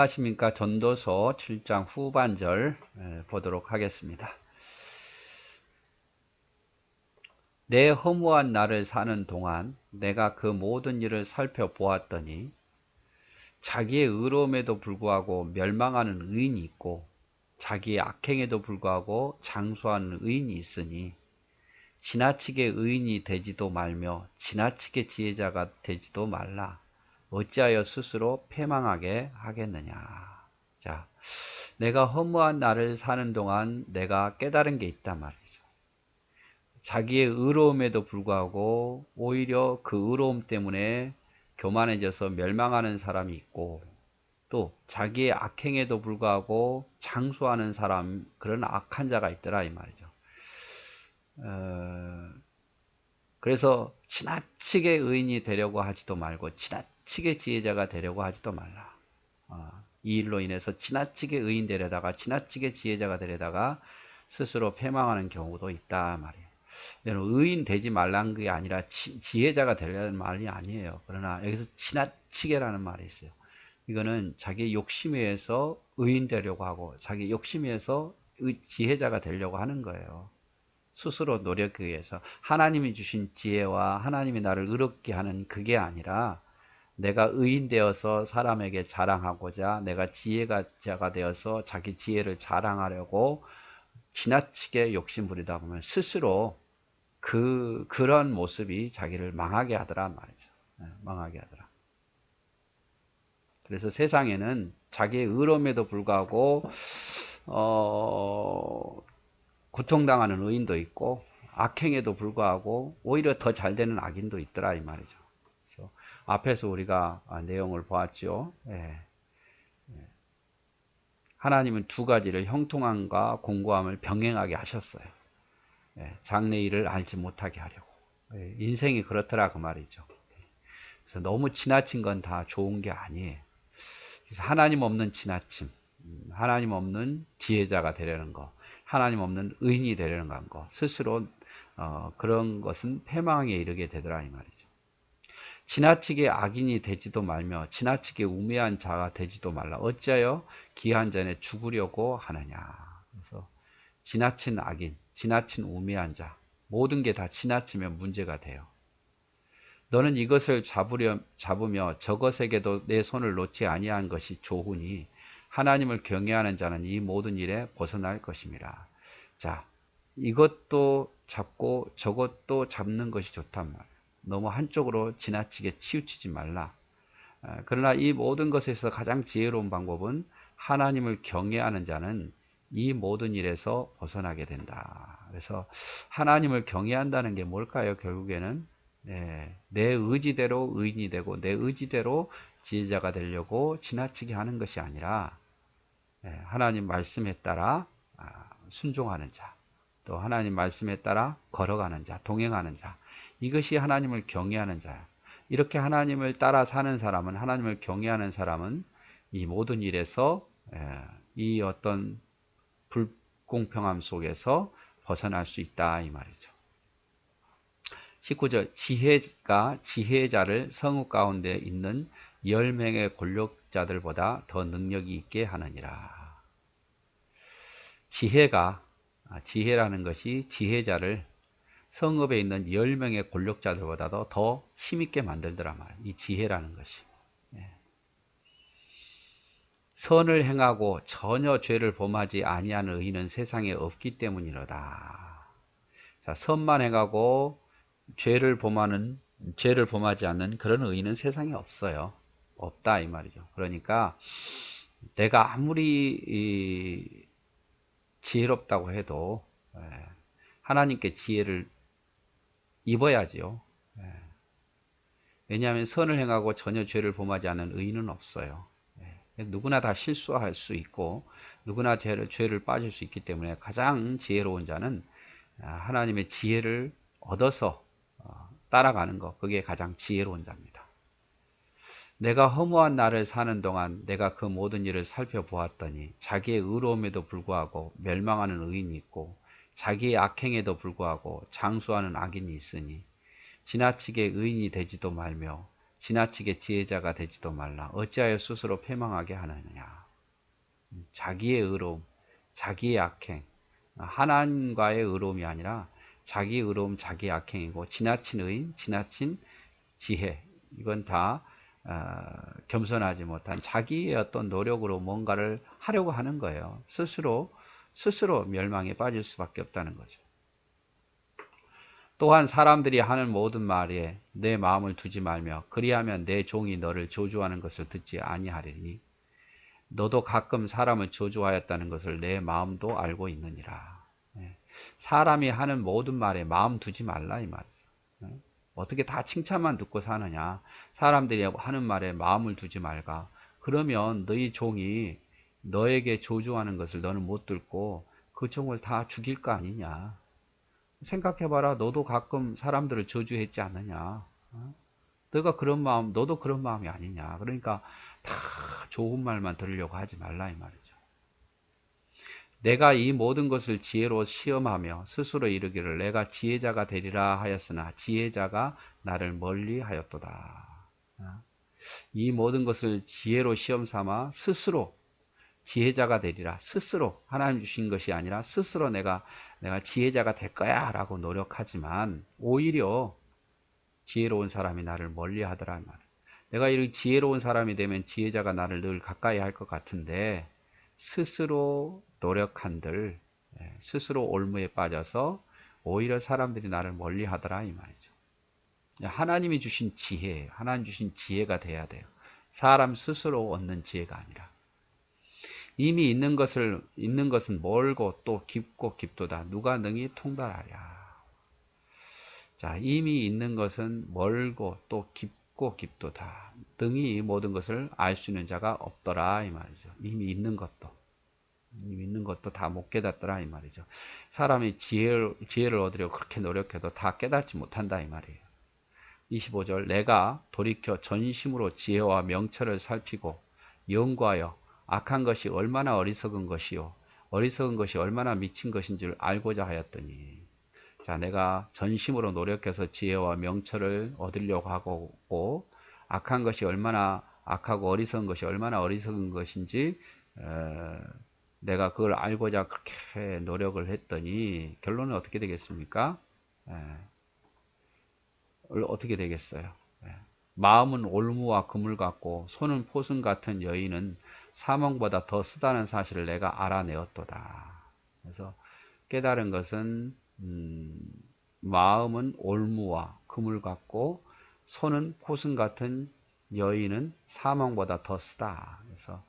안녕하십니까. 전도서 7장 후반절 보도록 하겠습니다. 내 허무한 날을 사는 동안 내가 그 모든 일을 살펴보았더니 자기의 의로움에도 불구하고 멸망하는 의인이 있고 자기의 악행에도 불구하고 장수하는 의인이 있으니 지나치게 의인이 되지도 말며 지나치게 지혜자가 되지도 말라. 어찌하여 스스로 패망하게 하겠느냐. 자, 내가 허무한 날을 사는 동안 내가 깨달은 게 있단 말이죠. 자기의 의로움에도 불구하고 오히려 그 의로움 때문에 교만해져서 멸망하는 사람이 있고, 또 자기의 악행에도 불구하고 장수하는 사람, 그런 악한 자가 있더라 이 말이죠. 그래서 지나치게 의인이 되려고 하지도 말고 지나치게 지혜자가 되려고 하지도 말라. 이 일로 인해서 지나치게 의인 되려다가 지나치게 지혜자가 되려다가 스스로 패망하는 경우도 있다 말이에요. 의인 되지 말라는 게 아니라 지혜자가 되려는 말이 아니에요. 그러나 여기서 지나치게라는 말이 있어요. 이거는 자기 욕심에 의해서 의인 되려고 하고 자기 욕심에 의해서 지혜자가 되려고 하는 거예요. 스스로 노력에 의해서 하나님이 주신 지혜와 하나님이 나를 의롭게 하는 그게 아니라 내가 의인 되어서 사람에게 자랑하고자 내가 지혜자가 되어서 자기 지혜를 자랑하려고 지나치게 욕심 부리다 보면 스스로 그런 모습이 자기를 망하게 하더라 말이죠. 망하게 하더라. 그래서 세상에는 자기의 의로움에도 불구하고 고통당하는 의인도 있고 악행에도 불구하고 오히려 더 잘되는 악인도 있더라 이 말이죠. 그래서 앞에서 우리가 내용을 보았죠. 하나님은 두 가지를 형통함과 공고함을 병행하게 하셨어요. 장래일을 알지 못하게 하려고. 인생이 그렇더라 그 말이죠. 그래서 너무 지나친 건 다 좋은 게 아니에요. 그래서 하나님 없는 지나침, 하나님 없는 지혜자가 되려는 거, 하나님 없는 의인이 되려는 거, 스스로 그런 것은 패망에 이르게 되더라 이 말이죠. 지나치게 악인이 되지도 말며 지나치게 우매한 자가 되지도 말라. 어찌하여 기한 전에 죽으려고 하느냐. 그래서 지나친 악인, 지나친 우매한 자, 모든 게 다 지나치면 문제가 돼요. 너는 이것을 잡으며 저것에게도 내 손을 놓지 아니한 것이 좋으니 하나님을 경외하는 자는 이 모든 일에 벗어날 것임이라. 자, 이것도 잡고 저것도 잡는 것이 좋단 말이에요. 너무 한쪽으로 지나치게 치우치지 말라. 그러나 이 모든 것에서 가장 지혜로운 방법은 하나님을 경외하는 자는 이 모든 일에서 벗어나게 된다. 그래서 하나님을 경외한다는 게 뭘까요? 결국에는 내 의지대로 의인이 되고 내 의지대로 지혜자가 되려고 지나치게 하는 것이 아니라 하나님 말씀에 따라 순종하는 자, 또 하나님 말씀에 따라 걸어가는 자, 동행하는 자, 이것이 하나님을 경외하는 자야. 이렇게 하나님을 따라 사는 사람은, 하나님을 경외하는 사람은 이 모든 일에서 이 어떤 불공평함 속에서 벗어날 수 있다 이 말이죠. 19절 지혜가 지혜자를 성읍 가운데 있는 10명의 권력자들보다 더 능력이 있게 하느니라. 지혜라는 것이 지혜자를 성읍에 있는 10명의 권력자들보다도 더 힘있게 만들더라 말이에요. 이 지혜라는 것이. 선을 행하고 전혀 죄를 범하지 아니하는 의인은 세상에 없기 때문이로다. 자, 선만 행하고 죄를 범하지 않는 그런 의인은 세상에 없어요. 없다 이 말이죠. 그러니까 내가 아무리 지혜롭다고 해도 하나님께 지혜를 입어야지요. 왜냐하면 선을 행하고 전혀 죄를 범하지 않는 의인은 없어요. 누구나 다 실수할 수 있고 누구나 죄를 빠질 수 있기 때문에 가장 지혜로운 자는 하나님의 지혜를 얻어서 따라가는 것, 그게 가장 지혜로운 자입니다. 내가 허무한 날을 사는 동안 내가 그 모든 일을 살펴보았더니 자기의 의로움에도 불구하고 멸망하는 의인이 있고 자기의 악행에도 불구하고 장수하는 악인이 있으니 지나치게 의인이 되지도 말며 지나치게 지혜자가 되지도 말라. 어찌하여 스스로 패망하게 하느냐. 자기의 의로움, 자기의 악행, 하나님과의 의로움이 아니라 자기 의로움, 자기 악행이고 지나친 의인, 지나친 지혜, 이건 다 겸손하지 못한 자기의 어떤 노력으로 뭔가를 하려고 하는 거예요. 스스로 멸망에 빠질 수밖에 없다는 거죠. 또한 사람들이 하는 모든 말에 내 마음을 두지 말며 그리하면 내 종이 너를 저주하는 것을 듣지 아니하리니 너도 가끔 사람을 저주하였다는 것을 내 마음도 알고 있느니라. 사람이 하는 모든 말에 마음 두지 말라 이 말이죠. 어떻게 다 칭찬만 듣고 사느냐. 사람들이 하는 말에 마음을 두지 말까. 그러면 너희 종이 너에게 저주하는 것을 너는 못 듣고 그 종을 다 죽일 거 아니냐. 생각해봐라. 너도 가끔 사람들을 저주했지 않느냐. 너도 그런 마음이 아니냐. 그러니까 다 좋은 말만 들으려고 하지 말라 이 말이죠. 내가 이 모든 것을 지혜로 시험하며 스스로 이르기를 내가 지혜자가 되리라 하였으나 지혜자가 나를 멀리 하였도다. 이 모든 것을 지혜로 시험 삼아 스스로 지혜자가 되리라. 스스로 하나님 주신 것이 아니라 스스로 내가 지혜자가 될 거야 라고 노력하지만 오히려 지혜로운 사람이 나를 멀리 하더라 말. 내가 이렇게 지혜로운 사람이 되면 지혜자가 나를 늘 가까이 할 것 같은데 스스로 노력한들 스스로 올무에 빠져서 오히려 사람들이 나를 멀리 하더라 이 말이죠. 하나님이 주신 지혜, 하나님 주신 지혜가 돼야 돼요. 사람 스스로 얻는 지혜가 아니라. 이미 있는 것은 멀고 또 깊고 깊도다. 누가 능히 통달하랴. 자, 이미 있는 것은 멀고 또 깊고 깊도다. 능히 이 모든 것을 알 수 있는 자가 없더라 이 말이죠. 이미 있는 것도 다 못 깨닫더라 이 말이죠. 사람이 지혜를 얻으려고 그렇게 노력해도 다 깨닫지 못한다 이 말이에요. 25절 내가 돌이켜 전심으로 지혜와 명철을 살피고 연구하여 악한 것이 얼마나 어리석은 것이요 어리석은 것이 얼마나 미친 것인 줄 알고자 하였더니. 자, 내가 전심으로 노력해서 지혜와 명철을 얻으려고 하고 악한 것이 얼마나 악하고 어리석은 것이 얼마나 어리석은 것인지 내가 그걸 알고자 그렇게 노력을 했더니 결론은 어떻게 되겠습니까? 어떻게 되겠어요? 마음은 올무와 그물 같고 손은 포승 같은 여인은 사망보다 더 쓰다는 사실을 내가 알아내었도다. 그래서 깨달은 것은 마음은 올무와 그물 같고 손은 포승 같은 여인은 사망보다 더 쓰다. 그래서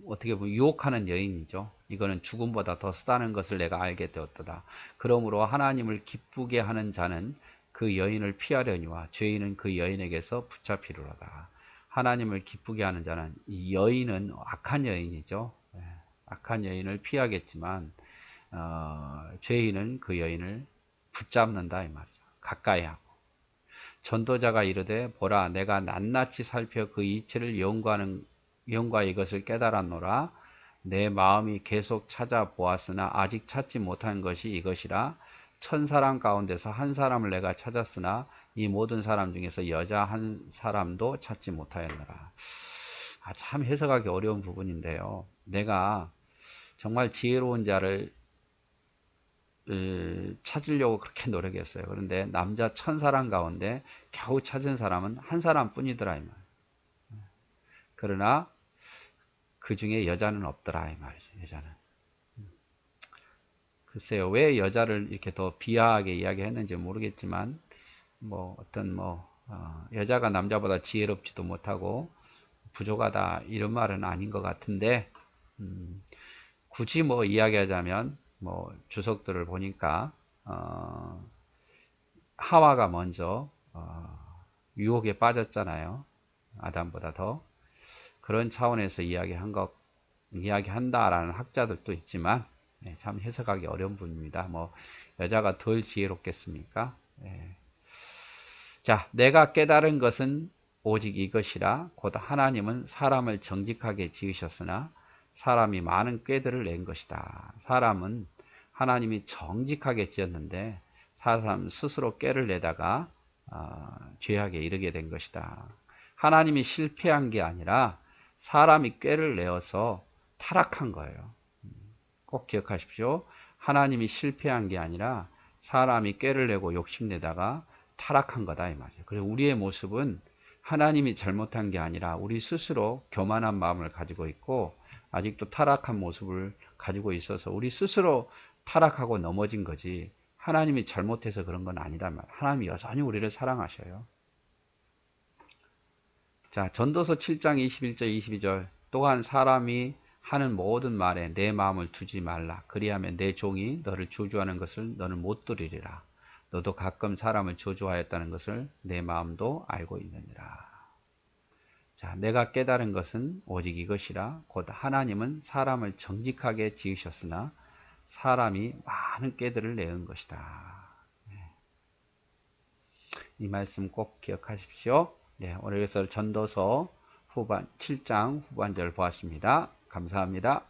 어떻게 보면 유혹하는 여인이죠. 이거는 죽음보다 더 쓰다는 것을 내가 알게 되었도다. 그러므로 하나님을 기쁘게 하는 자는 그 여인을 피하려니와 죄인은 그 여인에게서 붙잡히리로다. 하나님을 기쁘게 하는 자는 이 여인은 악한 여인이죠. 악한 여인을 피하겠지만 죄인은 그 여인을 붙잡는다 이 말이죠. 가까이 하고. 전도자가 이르되 보라 내가 낱낱이 살펴 그 이치를 연구하 이것을 깨달았노라. 내 마음이 계속 찾아보았으나 아직 찾지 못한 것이 이것이라. 1000사람 가운데서 한 사람을 내가 찾았으나 이 모든 사람 중에서 여자 한 사람도 찾지 못하였노라. 참 해석하기 어려운 부분인데요. 내가 정말 지혜로운 자를 찾으려고 그렇게 노력했어요. 그런데 남자 1000사람 가운데 겨우 찾은 사람은 한 사람뿐이더라 이 말. 그러나 그 중에 여자는 없더라 이 말이죠. 여자는. 글쎄요, 왜 여자를 이렇게 더 비하하게 이야기했는지 모르겠지만 여자가 남자보다 지혜롭지도 못하고 부족하다 이런 말은 아닌 것 같은데 굳이 이야기하자면 주석들을 보니까 하와가 먼저 유혹에 빠졌잖아요. 아담보다 더. 그런 차원에서 이야기한다라는 학자들도 있지만 참 해석하기 어려운 부분입니다. 여자가 덜 지혜롭겠습니까? 자, 내가 깨달은 것은 오직 이것이라. 곧 하나님은 사람을 정직하게 지으셨으나 사람이 많은 꾀들을 낸 것이다. 사람은 하나님이 정직하게 지었는데 사람 스스로 꾀를 내다가 죄악에 이르게 된 것이다. 하나님이 실패한 게 아니라 사람이 꾀를 내어서 타락한 거예요. 꼭 기억하십시오. 하나님이 실패한 게 아니라 사람이 꾀를 내고 욕심내다가 타락한 거다 이 말이에요. 그래서 우리의 모습은 하나님이 잘못한 게 아니라 우리 스스로 교만한 마음을 가지고 있고 아직도 타락한 모습을 가지고 있어서 우리 스스로 타락하고 넘어진 거지 하나님이 잘못해서 그런 건 아니다 말이에요. 하나님이 여전히 우리를 사랑하셔요. 자, 전도서 7장 21절 22절 또한 사람이 하는 모든 말에 내 마음을 두지 말라. 그리하면 내 종이 너를 저주하는 것을 너는 못 들으리라. 너도 가끔 사람을 저주하였다는 것을 내 마음도 알고 있느니라. 자, 내가 깨달은 것은 오직 이것이라. 곧 하나님은 사람을 정직하게 지으셨으나 사람이 많은 꾀들을 내은 것이다. 이 말씀 꼭 기억하십시오. 네, 오늘 그래서 전도서 7장 후반절 보았습니다. 감사합니다.